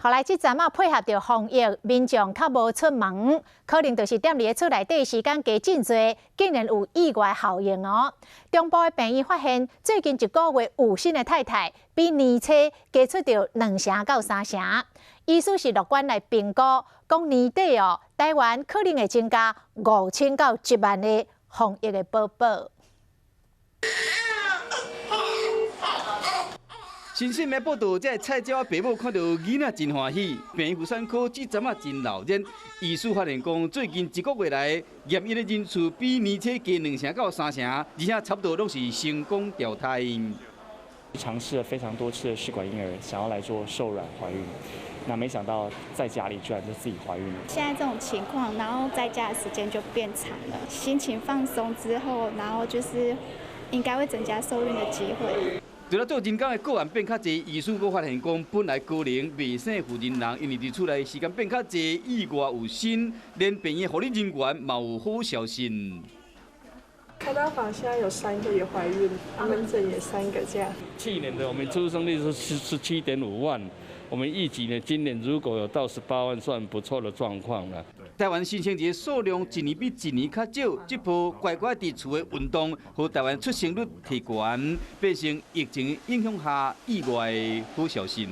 后来即阵配合着防疫，民众较无出门，可能就是踮伫厝内底时间加真多，竟然有意外效应哦。中部的病院发现，最近1个月有新的太太比年初加出着2成到3成。医师是乐观来评估，讲年底哦，台湾可能会增加5000到1万个防疫的宝宝。新鲜的报道，这菜鸟爸母看到囡仔真欢喜。病院妇产科这阵真闹热，医师发现讲，最近1个月来验孕的人数比年初加2成到3成，而且差不多都是成功掉胎。尝试了非常多次的试管婴儿，想要来做受卵怀孕，那没想到在家里居然就自己怀孕了。现在这种情况，然后在家的时间就变长了，心情放松之后，然后就是应该会增加受孕的机会。除了做人工的个案变较济，医师阁发现讲，本来高龄未生妇人人，因为伫厝内时间变较济，意外有新，连病院护理人员嘛有好消息。开刀房现在有3个也怀孕，门诊也3个这样。去年的我们出生率是17.5万，我们预计呢，今年如果有到18万，算不错的状况了。台湾新生儿数量一年比一年较少，这波乖乖伫厝的运动，和台湾出生率提悬，变成疫情影响下意外好消息。